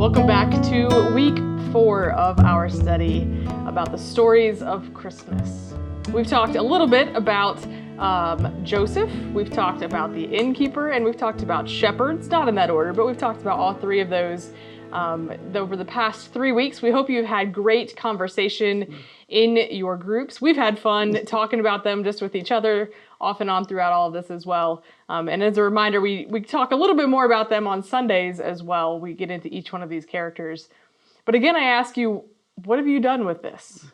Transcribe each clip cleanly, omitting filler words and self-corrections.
Welcome back to week 4 of our study about the stories of Christmas. We've talked a little bit about Joseph, we've talked about the innkeeper, and we've talked about shepherds, not in that order, but we've talked about all 3 of those over the past 3 weeks. We hope you've had great conversation in your groups. We've had fun talking about them just with each other off and on throughout all of this as well. And as a reminder, we talk a little bit more about them on Sundays as well. We get into each one of these characters. But again, I ask you, what have you done with this?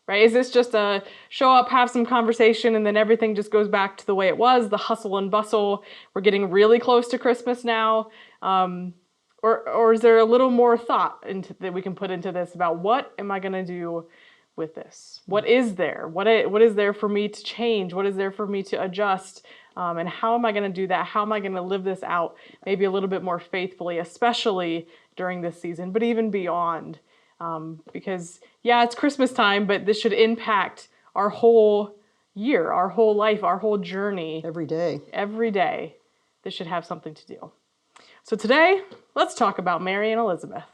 Right? Is this just a show up, have some conversation, and then everything just goes back to the way it was, the hustle and bustle? We're getting really close to Christmas now. Or is there a little more thought that we can put into this about what am I going to do with this? What is there? What is there for me to change? What is there for me to adjust? And how am I going to do that? How am I going to live this out maybe a little bit more faithfully, especially during this season, but even beyond? Because, yeah, it's Christmas time, but this should impact our whole year, our whole life, our whole journey. Every day. Every day. This should have something to do. So today, let's talk about Mary and Elizabeth.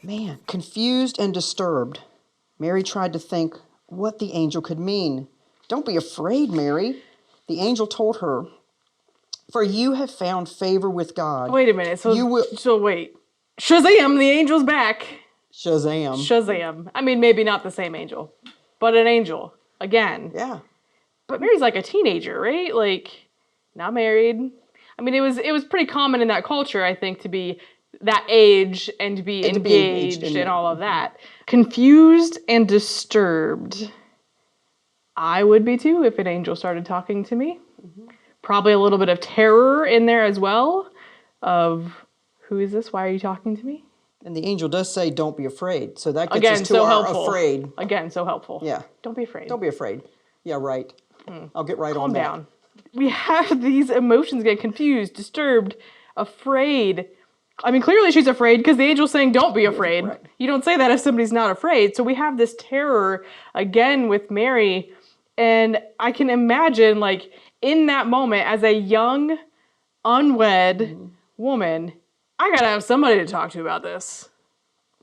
Man, confused and disturbed, Mary tried to think what the angel could mean. Don't be afraid, Mary. The angel told her, for you have found favor with God. Wait a minute. So wait. Shazam, the angel's back. Shazam. I mean, maybe not the same angel, but an angel again. Yeah. But Mary's like a teenager, right? Like, not married. I mean, it was pretty common in that culture, I think, to be that age and to be engaged and all of that. Confused and disturbed. I would be too if an angel started talking to me. Mm-hmm. Probably a little bit of terror in there as well of, who is this? Why are you talking to me? And the angel does say, don't be afraid. So that gets Again, us to so our helpful. afraid. Again, so helpful. Yeah. Don't be afraid. Don't be afraid. Yeah, right. I'll get right on that. Calm down. We have these emotions again, confused, disturbed, afraid. I mean, clearly she's afraid because the angel's saying, don't be afraid. Right. You don't say that if somebody's not afraid. So we have this terror again with Mary. And I can imagine, like, in that moment, as a young, unwed woman, I gotta have somebody to talk to about this.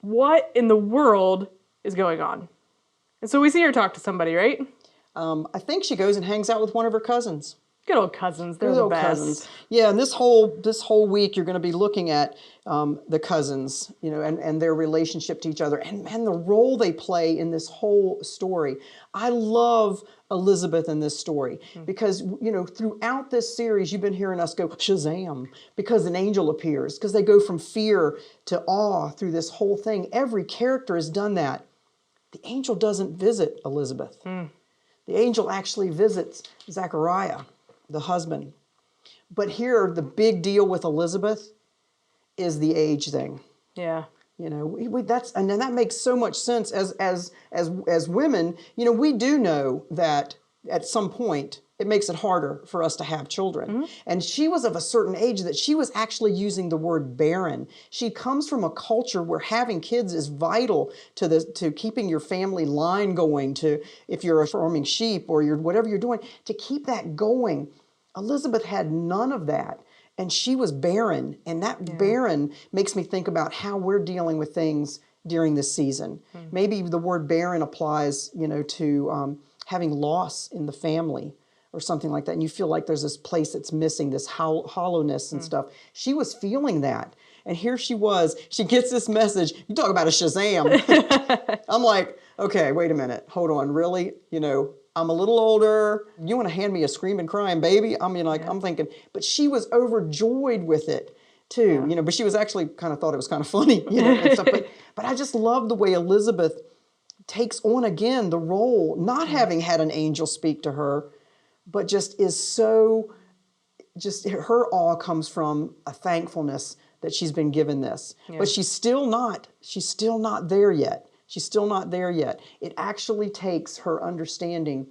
What in the world is going on? And so we see her talk to somebody, right? I think she goes and hangs out with one of her cousins. Good old cousins. They're the best. Cousins. Yeah, and this whole week you're going to be looking at the cousins, and their relationship to each other, and the role they play in this whole story. I love Elizabeth in this story because throughout this series you've been hearing us go Shazam because an angel appears, because they go from fear to awe through this whole thing. Every character has done that. The angel doesn't visit Elizabeth. The angel actually visits Zechariah, the husband. But here, the big deal with Elizabeth is the age thing. Yeah. And then that makes so much sense as women. We do know that at some point it makes it harder for us to have children. And she was of a certain age that she was actually using the word barren. She comes from a culture where having kids is vital to keeping your family line going, to if you're farming sheep or whatever you're doing, to keep that going. Elizabeth had none of that. And she was barren, and that barren makes me think about how we're dealing with things during this season. Maybe the word barren applies, to having loss in the family or something like that, and you feel like there's this place that's missing, this hollowness and stuff. She was feeling that, and here she was. She gets this message. You talk about a Shazam. I'm like, okay, wait a minute, hold on, really? I'm a little older. You want to hand me a screaming, crying baby? I mean, I'm thinking, but she was overjoyed with it too, but she was actually kind of thought it was kind of funny, and stuff. But I just love the way Elizabeth takes on again the role, not having had an angel speak to her, but just her awe comes from a thankfulness that she's been given this. Yeah. But she's still not there yet. She's still not there yet. It actually takes her understanding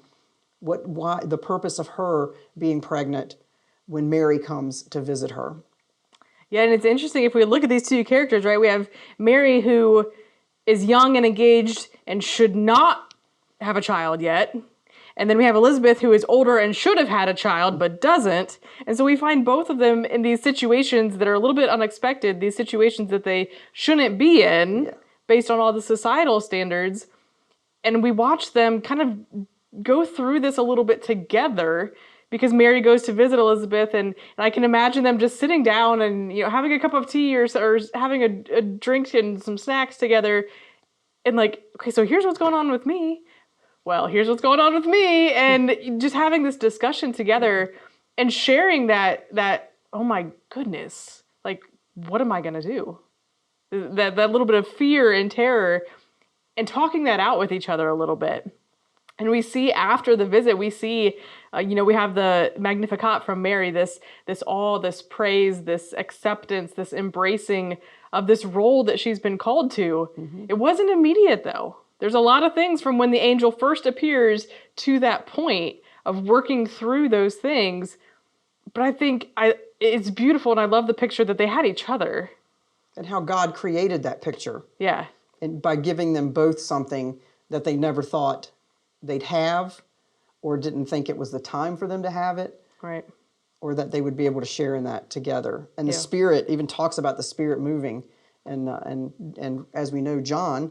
why the purpose of her being pregnant when Mary comes to visit her. Yeah, and it's interesting if we look at these two characters, right? We have Mary, who is young and engaged and should not have a child yet. And then we have Elizabeth, who is older and should have had a child, but doesn't. And so we find both of them in these situations that are a little bit unexpected, these situations that they shouldn't be in, based on all the societal standards. And we watch them kind of go through this a little bit together, because Mary goes to visit Elizabeth, and I can imagine them just sitting down and, you know, having a cup of tea or having a drink and some snacks together, and like, okay, so here's what's going on with me. Well, here's what's going on with me, and just having this discussion together and sharing that oh my goodness, like, what am I gonna do? That little bit of fear and terror, and talking that out with each other a little bit. And we see after the visit, we see, we have the Magnificat from Mary, this awe, this praise, this acceptance, this embracing of this role that she's been called to. Mm-hmm. It wasn't immediate, though. There's a lot of things from when the angel first appears to that point of working through those things. But I think it's beautiful, and I love the picture that they had each other. And how God created that picture. Yeah. And by giving them both something that they never thought they'd have, or didn't think it was the time for them to have it. Right. Or that they would be able to share in that together. And the Spirit even talks about the Spirit moving. And as we know, John,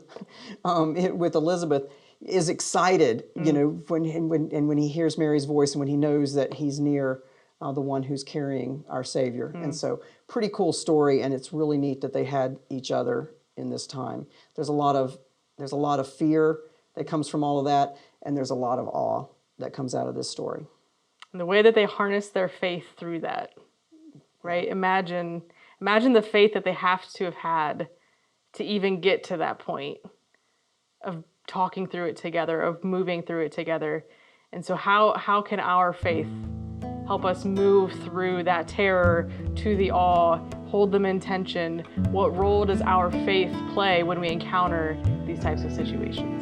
with Elizabeth, is excited, when he hears Mary's voice and when he knows that he's near the one who's carrying our Savior. And so, pretty cool story, and it's really neat that they had each other in this time. There's a lot of fear that comes from all of that, and there's a lot of awe that comes out of this story. And the way that they harness their faith through that, right? Imagine the faith that they have to have had to even get to that point of talking through it together, of moving through it together. And so how can our faith help us move through that terror to the awe, hold them in tension? What role does our faith play when we encounter these types of situations?